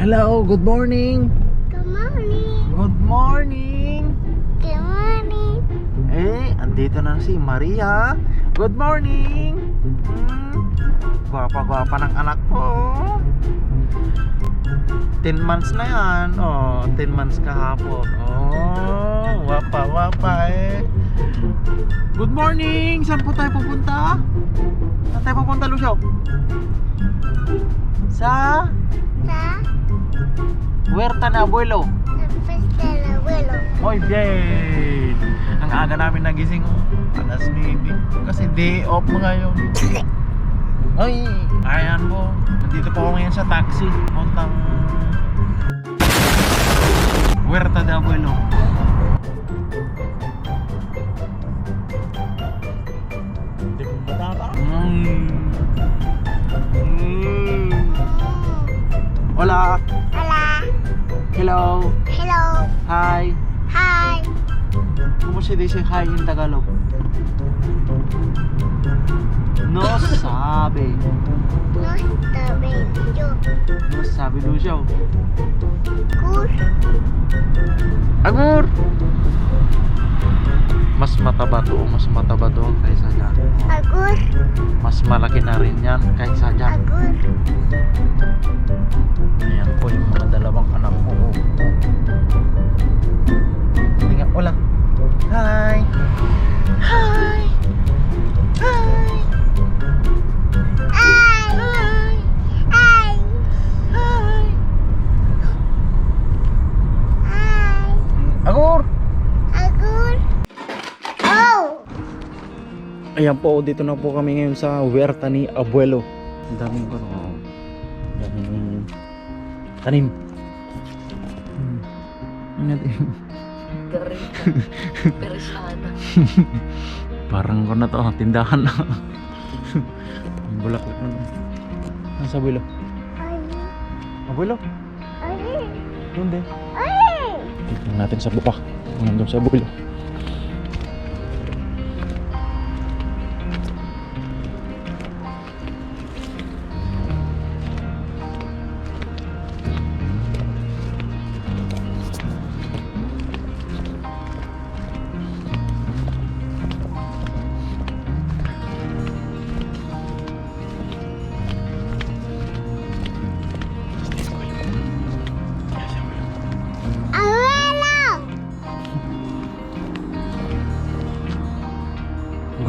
Hello, good morning. Good morning. Good morning. Good morning. Andito na si Maria. Good morning. Gwapa-gwapa ng anak ko. 10 months na yan. 10 months kahapon. Wapa-wapa Good morning. Saan po tayo pupunta? Saan tayo pupunta, Lucio? Sa Huerta na Abuelo. Fiesta del abuelo. Muy bien. Ang aga namin nagising, alas 9 kasi day off mo ngayon. Ay, ayan po. Nandito po ako ngayon sa taxi puntang Huerta de Abuelo. Hindi po matata. Hola. Hola. Hello. Hello. Hi. Hi. ¿Cómo se dice hi en Tagalog? No sabe. No está bien. Yo. No sabe, Lucio. Gur. Agur! Mas mataba to kaysa dyan. Agur. Mas malaki na rin yan kaysa dyan. Agur. Ayan po yung mga dalawang anak ko. Hindi nga, hola. Hi! Hi! Hi! Hi. Hi. Hi! Hi. Agur! Agur. Oh. Ayan po, dito na po kami ngayon sa Huerta ni Abuelo. Ang daming daming tanim. Ano natin? Persona. Parang ko na to, tindahan na. Ang bulaklak na. Ano sa Abuelo? Ay. Abuelo? Ay. Doon din. Ay. Tignan natin sa buka. Nandun sa Abuelo. Abuelo.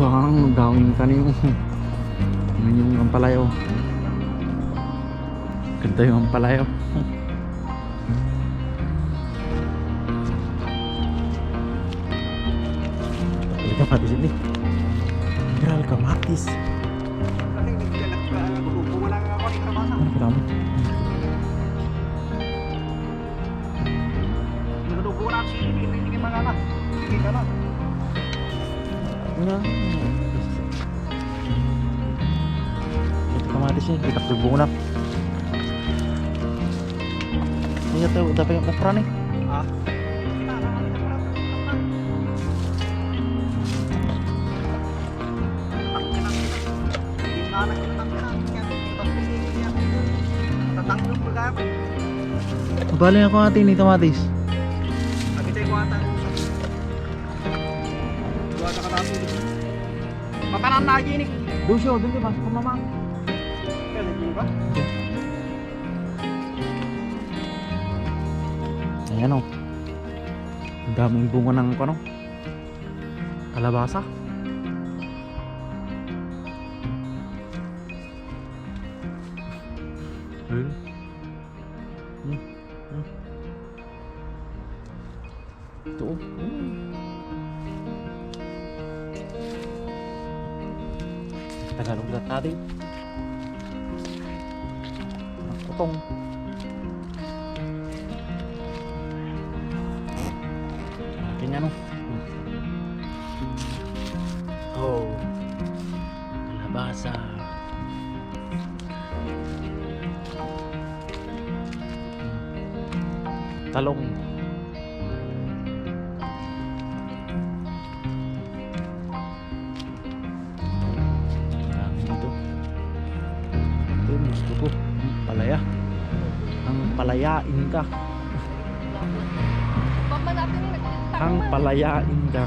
Ang daming tanim. Yun yung ampalayo. Ganda yung ampalayo. Balik kamatis ini. Viral kamatis. Ano kailangan? Ano? Ito kamatis niya, itak yung bunga. Iya tahu, dapat yung okra nih. Bali ako atin ni kamatis. Makanan na gini. Lucio, doon masuk ke mama. Kaya gini ba? Ayan o. Ang daming bunga ng ano? Kalabasa. Ayun. Ito o. Tagalog na tayo. Ang kutong. Ganyan o. Oh. Kalabasa. Talong. Dami dito. Ito yung gusto ko. Palaya. Ang palaya. palayain ka. Mama natin yung nagtintang Ang man. palayain ka.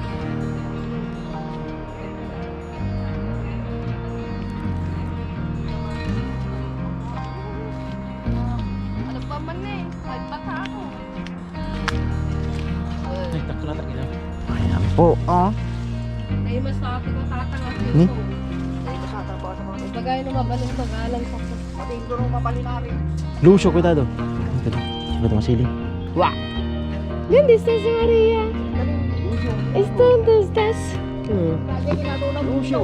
Ano pa man eh. May bata ako. Nagtakla na gina. Ayan po, oh. May mas sa akin ang tatangasin Hmm? ko. Dahil ka sa trabaho sa mga Ibagay na mabaling bagalang sa matindo nung mapali namin. Lucio, cuidado. Ito masili. Wah! ¿Dónde estás, María? ¿Dónde estás? Lagi ginagawa ng Lucio.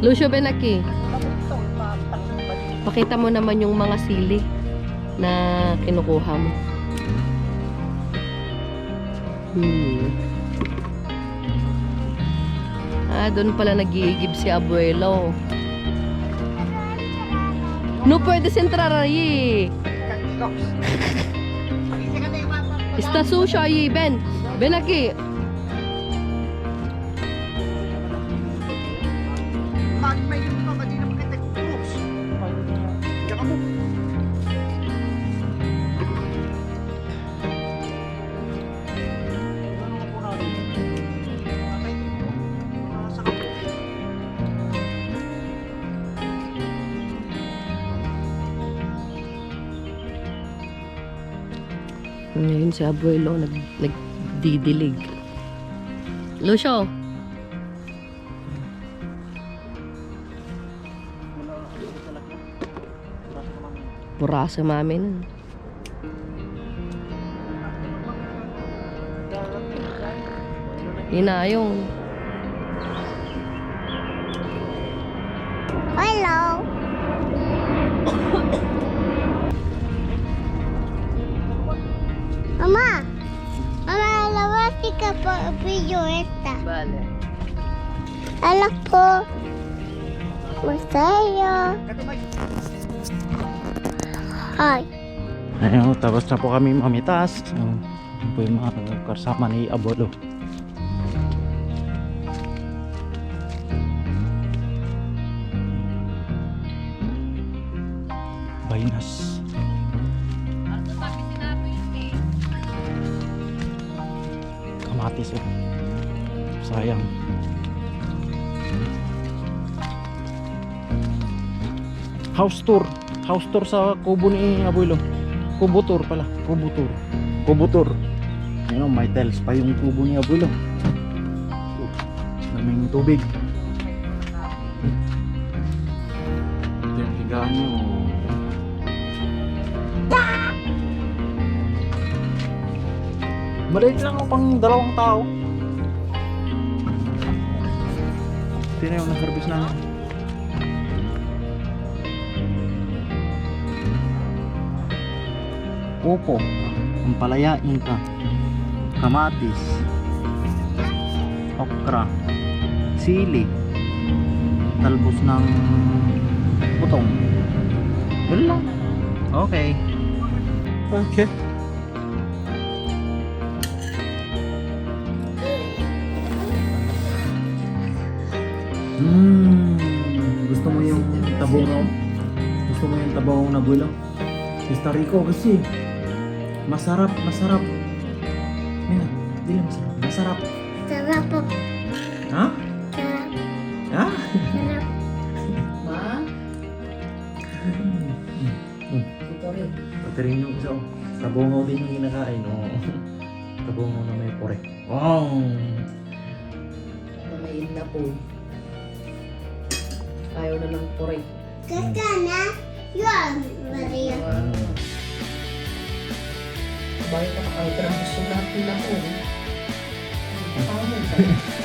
Lucio Benaki, Tapos ito, patangin pa din. pakita mo naman yung mga sili na kinukuha mo. Doon pala nag-iigib si abuelo. No puedes entrar ahí. Está sucio ahí, ven. Ven aquí. May yun pa, madi naman kita kukulos. Diyan ka mo. Ano ka po natin? Nakay mo. Sa kapo. Ngayon si abuelo nagdidilig. Lucio. Purasa mami nun. Hinayong. Hello. Mamá. Mamá, la básica pillo esta. Vale. Hola po. Masaya. Hi. Ayun, tapos na po kami mamitas. So, yun po yung mga kasama ni Abuelo. Baynas. Kamatis eh. Sayang. House tour. House tour sa kubo ni Abuelo. Kubo tour pala. Kubo tour. Kubo tour. Ayun, may tiles pa yung kubo ni Abuelo. Daming tubig. Ito yung higaan nyo. Maliit lang ako pang 2 tao. Ito na yung na-harvest namin. Upo, ang palayain ka, kamatis, okra, sili, talbos ng butong. Yun lang. Okay. Okay. Gusto mo yung tabungaw? Gusto mo yung tabungaw na bulo? Costa Rico kasi masarap. Mena, di lang masarap. Masarap. Sarap po. Ha? Sarap. Ha? Sarap. Ma? Ito rin. Pati rin yung isa. Tabungaw din yung kinakain. Oh. Tabungaw na may pore. Wow! Kumain na po. Ayaw na ng puree. Kaka na. Yun, Maria. Bakit ang trambos yung lahat nila po? Tama.